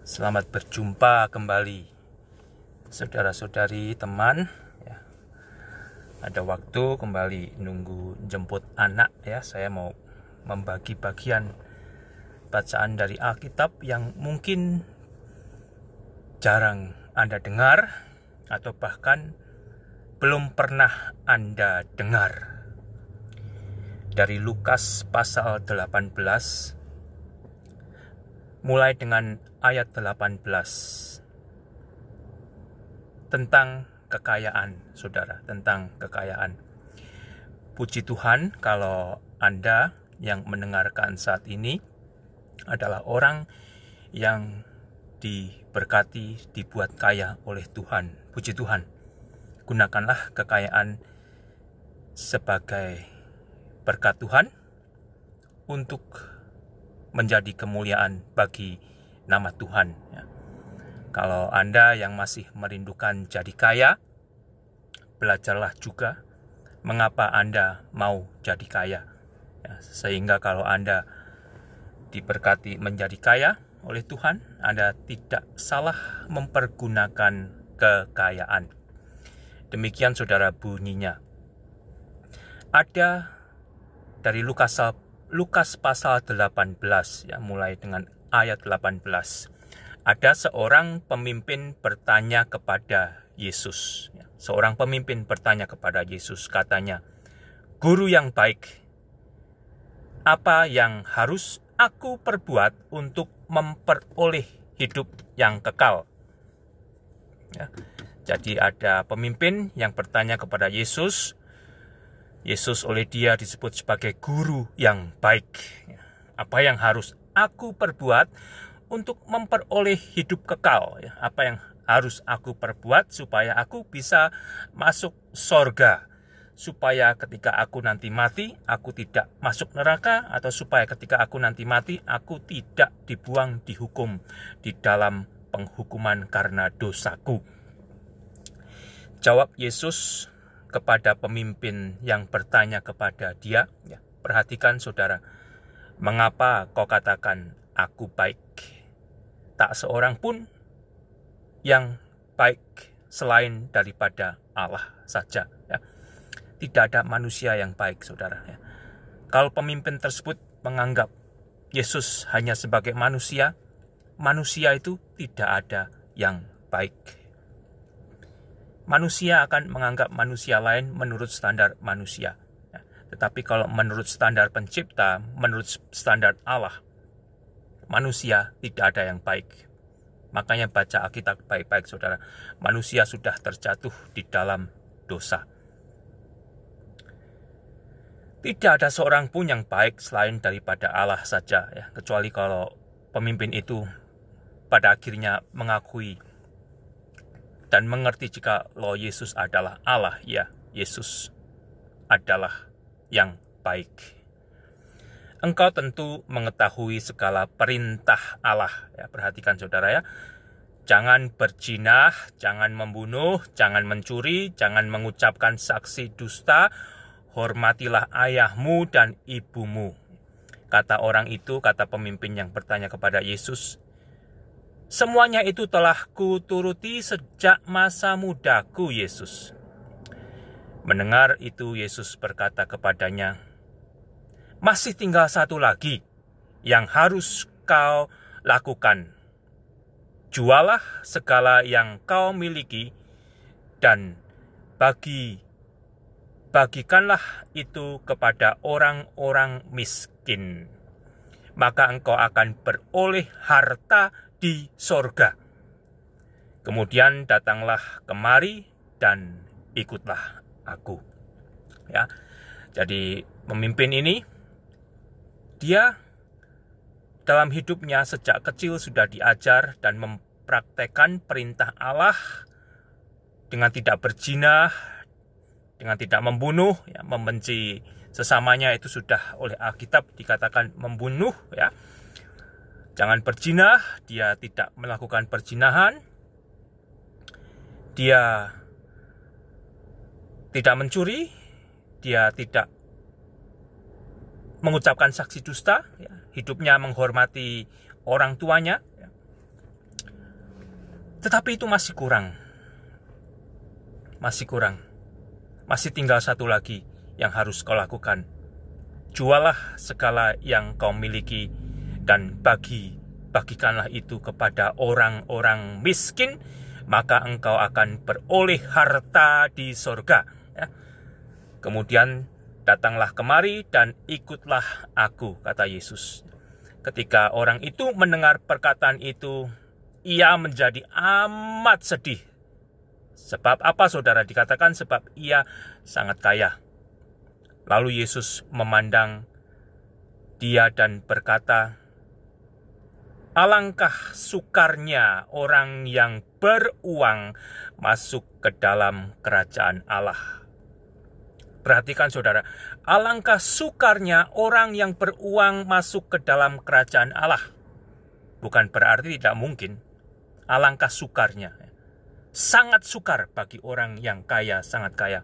Selamat berjumpa kembali, saudara-saudari, teman. Ya, ada waktu kembali nunggu jemput anak. Ya, saya mau membagi bagian bacaan dari Alkitab yang mungkin jarang Anda dengar atau bahkan belum pernah Anda dengar. Dari Lukas pasal 18, mulai dengan ayat 18, tentang kekayaan, saudara, tentang kekayaan. Puji Tuhan kalau Anda yang mendengarkan saat ini adalah orang yang diberkati, dibuat kaya oleh Tuhan. Puji Tuhan. Gunakanlah kekayaan sebagai berkat Tuhan untuk menjadi kemuliaan bagi nama Tuhan. Ya. Kalau Anda yang masih merindukan jadi kaya, belajarlah juga mengapa Anda mau jadi kaya. Ya, sehingga kalau Anda diberkati menjadi kaya oleh Tuhan, Anda tidak salah mempergunakan kekayaan. Demikian saudara bunyinya. Ada dari Lukas pasal 18, ya, mulai dengan ayat 18. Ada seorang pemimpin bertanya kepada Yesus. Ya, seorang pemimpin bertanya kepada Yesus, katanya, "Guru yang baik, apa yang harus aku perbuat untuk memperoleh hidup yang kekal?" Ya, jadi ada pemimpin yang bertanya kepada Yesus. Yesus oleh dia disebut sebagai guru yang baik. Apa yang harus aku perbuat untuk memperoleh hidup kekal? Apa yang harus aku perbuat supaya aku bisa masuk sorga? Supaya ketika aku nanti mati, aku tidak masuk neraka, atau supaya ketika aku nanti mati, aku tidak dibuang, dihukum di dalam penghukuman karena dosaku. Jawab Yesus kepada pemimpin yang bertanya kepada dia. Ya, perhatikan saudara, mengapa kau katakan aku baik? Tak seorang pun yang baik selain daripada Allah saja. Ya. Tidak ada manusia yang baik, saudara. Ya. Kalau pemimpin tersebut menganggap Yesus hanya sebagai manusia, manusia itu tidak ada yang baik. Manusia akan menganggap manusia lain menurut standar manusia. Tetapi kalau menurut standar pencipta, menurut standar Allah, manusia tidak ada yang baik. Makanya baca Alkitab baik-baik, saudara. Manusia sudah terjatuh di dalam dosa. Tidak ada seorang pun yang baik selain daripada Allah saja, ya. Kecuali kalau pemimpin itu pada akhirnya mengakui dan mengerti jika Yesus adalah Allah, ya, Yesus adalah yang baik. Engkau tentu mengetahui segala perintah Allah. Ya, perhatikan saudara, ya. Jangan berzina, jangan membunuh, jangan mencuri, jangan mengucapkan saksi dusta, hormatilah ayahmu dan ibumu. Kata orang itu, kata pemimpin yang bertanya kepada Yesus, "Semuanya itu telah kuturuti sejak masa mudaku, Yesus." Mendengar itu, Yesus berkata kepadanya, "Masih tinggal satu lagi yang harus kau lakukan. Jualah segala yang kau miliki dan bagikanlah itu kepada orang-orang miskin. Maka engkau akan beroleh harta di sorga. Kemudian datanglah kemari dan ikutlah aku." Ya, jadi pemimpin ini, dia dalam hidupnya sejak kecil sudah diajar dan mempraktekkan perintah Allah dengan tidak berzina, dengan tidak membunuh, ya, membenci sesamanya itu sudah oleh Alkitab dikatakan membunuh, ya. Jangan berzina, dia tidak melakukan perzinahan, dia tidak mencuri, dia tidak mengucapkan saksi dusta, ya. Hidupnya menghormati orang tuanya, ya. Tetapi itu masih kurang. Masih tinggal satu lagi yang harus kau lakukan. Jualah segala yang kau miliki dan bagikanlah itu kepada orang-orang miskin, maka engkau akan beroleh harta di sorga. Ya. Kemudian datanglah kemari dan ikutlah aku, kata Yesus. Ketika orang itu mendengar perkataan itu, ia menjadi amat sedih. Sebab apa, saudara? Dikatakan sebab ia sangat kaya. Lalu Yesus memandang dia dan berkata, alangkah sukarnya orang yang beruang masuk ke dalam kerajaan Allah. Perhatikan, saudara, alangkah sukarnya orang yang beruang masuk ke dalam kerajaan Allah. Bukan berarti tidak mungkin. Alangkah sukarnya. Sangat sukar bagi orang yang kaya, sangat kaya,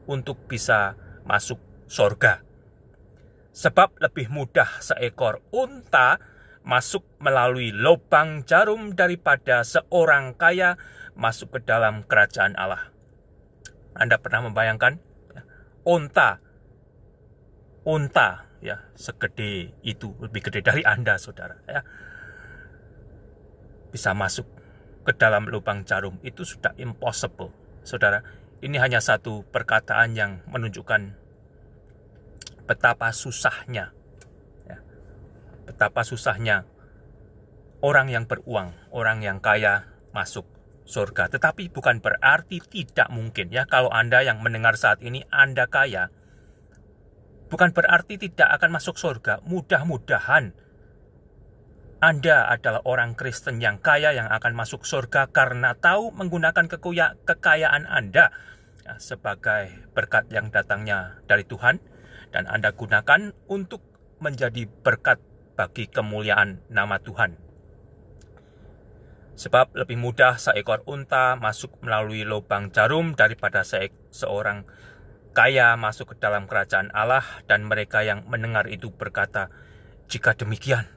untuk bisa masuk sorga. Sebab lebih mudah seekor unta masuk melalui lubang jarum daripada seorang kaya masuk ke dalam kerajaan Allah. Anda pernah membayangkan unta ya, segede itu, lebih gede dari Anda, saudara, ya, bisa masuk ke dalam lubang jarum? Itu sudah impossible, saudara. Ini hanya satu perkataan yang menunjukkan betapa susahnya, ya, betapa susahnya orang yang beruang, orang yang kaya masuk surga. Tetapi bukan berarti tidak mungkin, ya. Kalau Anda yang mendengar saat ini, Anda kaya, bukan berarti tidak akan masuk surga. Mudah-mudahan Anda adalah orang Kristen yang kaya yang akan masuk surga karena tahu menggunakan kekayaan Anda, ya, sebagai berkat yang datangnya dari Tuhan, dan Anda gunakan untuk menjadi berkat bagi kemuliaan nama Tuhan. Sebab lebih mudah seekor unta masuk melalui lubang jarum daripada seorang kaya masuk ke dalam kerajaan Allah. Dan mereka yang mendengar itu berkata, jika demikian,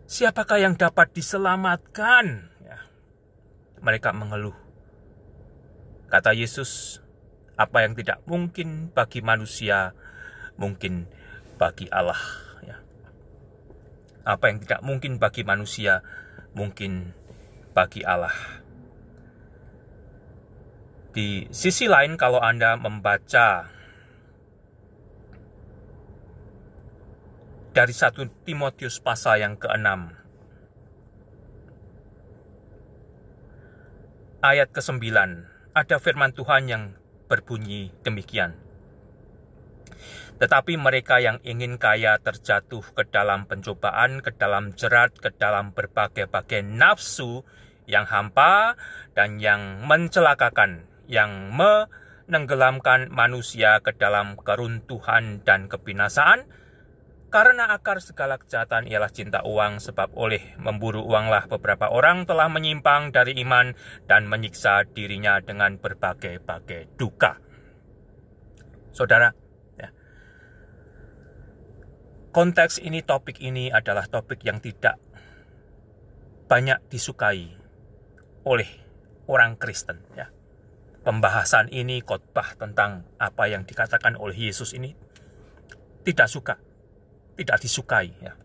siapakah yang dapat diselamatkan? Ya. Mereka mengeluh. Kata Yesus, apa yang tidak mungkin bagi manusia, mungkin bagi Allah. Ya. Apa yang tidak mungkin bagi manusia, mungkin bagi Allah. Di sisi lain, kalau Anda membaca dari 1 Timotius pasal yang ke-6, ayat ke-9, ada firman Tuhan yang berbunyi demikian. Tetapi mereka yang ingin kaya terjatuh ke dalam pencobaan, ke dalam jerat, ke dalam berbagai-bagai nafsu yang hampa dan yang mencelakakan, yang menenggelamkan manusia ke dalam keruntuhan dan kebinasaan. Karena akar segala kejahatan ialah cinta uang, sebab oleh memburu uanglah beberapa orang telah menyimpang dari iman dan menyiksa dirinya dengan berbagai-bagai duka. Saudara, ya, konteks ini, topik ini adalah topik yang tidak banyak disukai oleh orang Kristen, ya. Pembahasan ini, khotbah tentang apa yang dikatakan oleh Yesus ini tidak disukai, ya.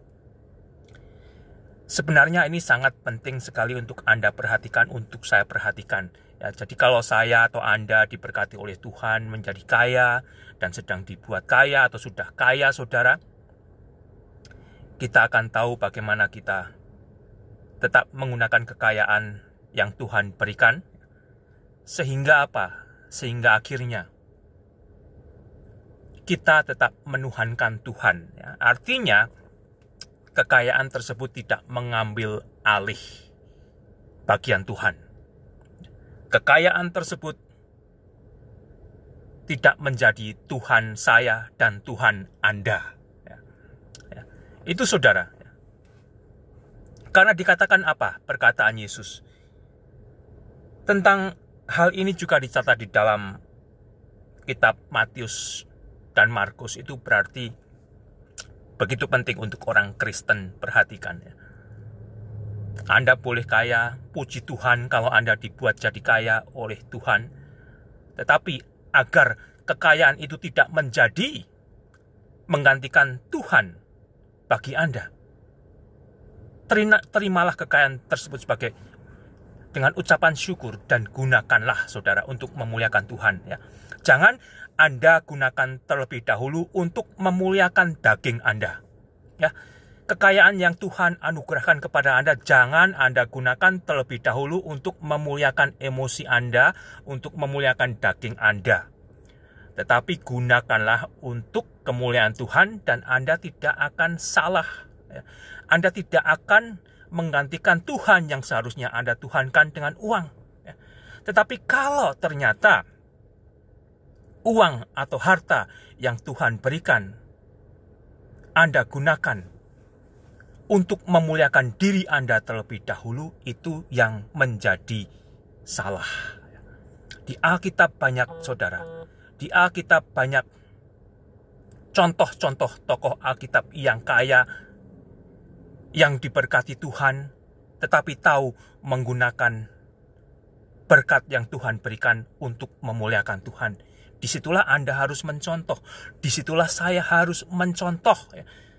Sebenarnya ini sangat penting sekali untuk Anda perhatikan, untuk saya perhatikan, ya. Jadi kalau saya atau Anda diberkati oleh Tuhan menjadi kaya dan sedang dibuat kaya atau sudah kaya, saudara, kita akan tahu bagaimana kita tetap menggunakan kekayaan yang Tuhan berikan. Sehingga apa? Sehingga akhirnya kita tetap menuhankan Tuhan, ya. Artinya kekayaan tersebut tidak mengambil alih bagian Tuhan. Kekayaan tersebut tidak menjadi Tuhan saya dan Tuhan Anda, ya. Ya. Itu, saudara, ya. Karena dikatakan apa perkataan Yesus tentang hal ini juga dicatat di dalam kitab Matius dan Markus. Itu berarti begitu penting untuk orang Kristen perhatikan, ya. Anda boleh kaya, puji Tuhan kalau Anda dibuat jadi kaya oleh Tuhan. Tetapi agar kekayaan itu tidak menjadi menggantikan Tuhan bagi Anda, terimalah kekayaan tersebut sebagai dengan ucapan syukur dan gunakanlah saudara untuk memuliakan Tuhan. Ya. Jangan Anda gunakan terlebih dahulu untuk memuliakan daging Anda. Ya. Kekayaan yang Tuhan anugerahkan kepada Anda, jangan Anda gunakan terlebih dahulu untuk memuliakan emosi Anda, untuk memuliakan daging Anda. Tetapi gunakanlah untuk kemuliaan Tuhan dan Anda tidak akan salah. Anda tidak akan menggantikan Tuhan yang seharusnya Anda tuhankan dengan uang. Tetapi kalau ternyata uang atau harta yang Tuhan berikan Anda gunakan untuk memuliakan diri Anda terlebih dahulu, itu yang menjadi salah. Di Alkitab banyak saudara, di Alkitab banyak contoh-contoh tokoh Alkitab yang kaya, yang diberkati Tuhan, tetapi tahu menggunakan berkat yang Tuhan berikan untuk memuliakan Tuhan. Disitulah Anda harus mencontoh. Disitulah saya harus mencontoh.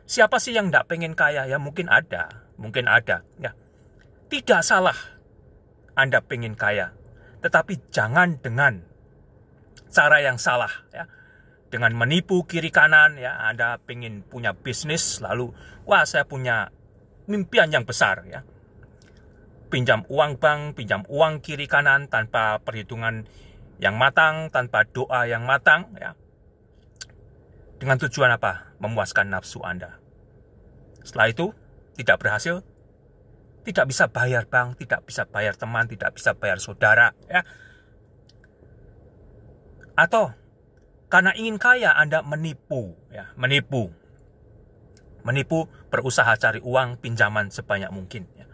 Siapa sih yang tidak pengen kaya? Ya mungkin ada. Ya. Tidak salah Anda pengen kaya. Tetapi jangan dengan cara yang salah. Ya. Dengan menipu kiri kanan. Ya. Anda pengen punya bisnis. Lalu, wah saya punya mimpian yang besar. Ya. Pinjam uang bank, pinjam uang kiri kanan tanpa perhitungan yang matang, tanpa doa yang matang. Ya. Dengan tujuan apa? Memuaskan nafsu Anda. Setelah itu, tidak berhasil, tidak bisa bayar bank, tidak bisa bayar teman, tidak bisa bayar saudara. Ya. Atau, karena ingin kaya, Anda menipu. Ya. Menipu, berusaha cari uang, pinjaman sebanyak mungkin. Ya.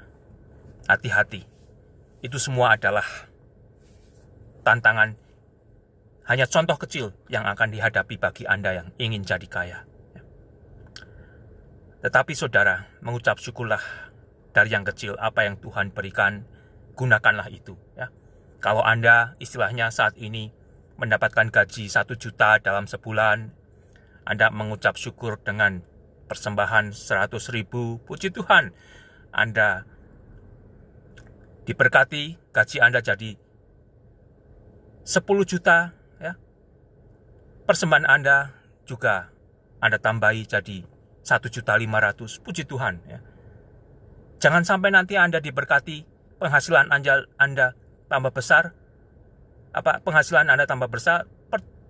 Hati-hati. Itu semua adalah tantangan, hanya contoh kecil yang akan dihadapi bagi Anda yang ingin jadi kaya. Tetapi saudara, mengucap syukurlah dari yang kecil, apa yang Tuhan berikan, gunakanlah itu. Ya. Kalau Anda istilahnya saat ini mendapatkan gaji 1 juta dalam sebulan, Anda mengucap syukur dengan persembahan 100.000, puji Tuhan, Anda diberkati, gaji Anda jadi 10 juta, ya. Persembahan Anda juga Anda tambahi jadi 1.500.000, puji Tuhan. Ya. Jangan sampai nanti Anda diberkati, penghasilan Anda tambah besar, penghasilan Anda tambah besar,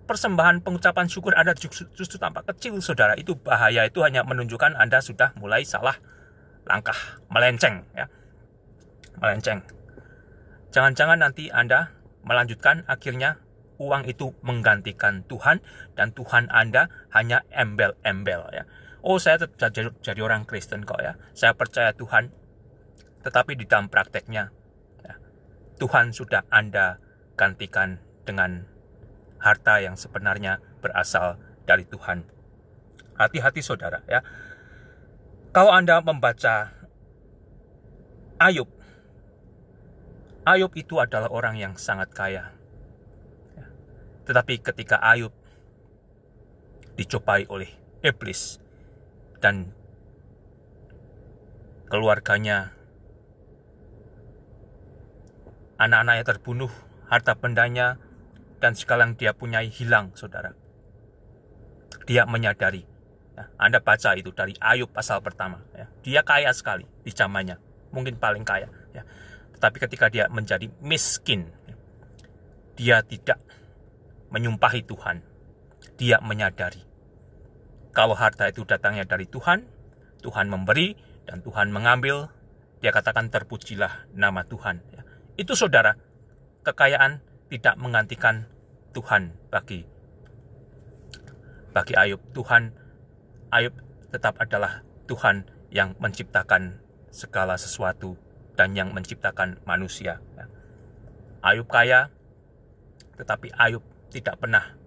persembahan pengucapan syukur Anda justru tampak kecil, saudara. Itu bahaya, itu hanya menunjukkan Anda sudah mulai salah langkah, melenceng. Ya. Melenceng. Jangan-jangan nanti Anda melanjutkan, akhirnya uang itu menggantikan Tuhan dan Tuhan Anda hanya embel-embel. Ya. Oh, saya jadi orang Kristen kok ya. Saya percaya Tuhan. Tetapi di dalam prakteknya, ya, Tuhan sudah Anda gantikan dengan harta yang sebenarnya berasal dari Tuhan. Hati-hati saudara ya. Kalau Anda membaca Ayub itu adalah orang yang sangat kaya. Tetapi ketika Ayub dicobai oleh iblis dan keluarganya, anak-anaknya terbunuh, harta bendanya, dan segala yang dia punyai hilang, saudara. Dia menyadari. Ya, Anda baca itu dari Ayub pasal pertama. Ya, dia kaya sekali di zamannya, mungkin paling kaya. Ya. Tetapi ketika dia menjadi miskin, dia tidak menyumpahi Tuhan. Dia menyadari kalau harta itu datangnya dari Tuhan, Tuhan memberi dan Tuhan mengambil. Dia katakan terpujilah nama Tuhan. Ya. Itu saudara, kekayaan tidak menggantikan Tuhan bagi Ayub. Ayub tetap adalah Tuhan yang menciptakan segala sesuatu dan yang menciptakan manusia. Ya. Ayub kaya, tetapi Ayub tidak pernah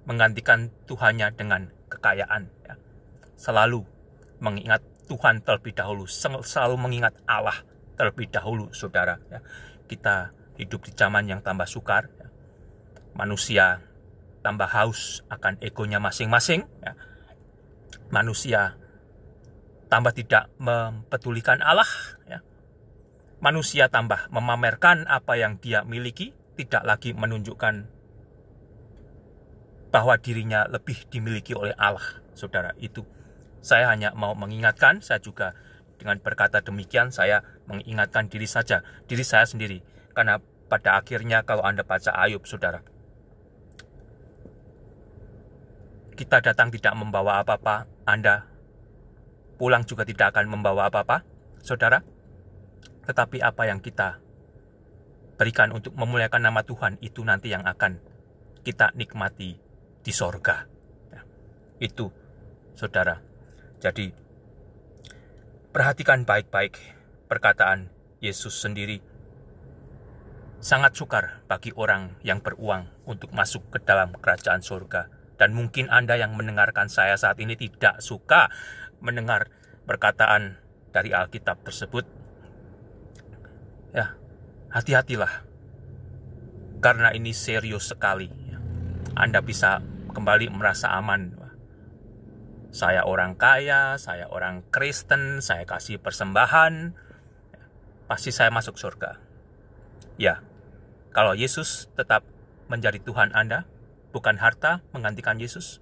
menggantikan Tuhannya dengan kekayaan. Ya. Selalu mengingat Tuhan terlebih dahulu, selalu mengingat Allah terlebih dahulu, saudara. Ya. Kita hidup di zaman yang tambah sukar. Ya. Manusia tambah haus akan egonya masing-masing. Ya. Manusia tambah tidak mempedulikan Allah. Ya. Manusia tambah memamerkan apa yang dia miliki, tidak lagi menunjukkan bahwa dirinya lebih dimiliki oleh Allah, saudara. Itu saya hanya mau mengingatkan, saya juga dengan berkata demikian, saya mengingatkan diri saya sendiri. Karena pada akhirnya kalau Anda baca Ayub, saudara, kita datang tidak membawa apa-apa, Anda pulang juga tidak akan membawa apa-apa, saudara. Tetapi apa yang kita berikan untuk memuliakan nama Tuhan, itu nanti yang akan kita nikmati di sorga. Ya, itu, saudara. Jadi, perhatikan baik-baik perkataan Yesus sendiri. Sangat sukar bagi orang yang beruang untuk masuk ke dalam kerajaan surga. Dan mungkin Anda yang mendengarkan saya saat ini tidak suka mendengar perkataan dari Alkitab tersebut. Ya, hati-hatilah. Karena ini serius sekali. Anda bisa kembali merasa aman. Saya orang kaya, saya orang Kristen, saya kasih persembahan, pasti saya masuk surga. Ya, kalau Yesus tetap menjadi Tuhan Anda, bukan harta menggantikan Yesus,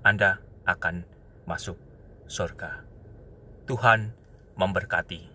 Anda akan masuk surga. Tuhan memberkati.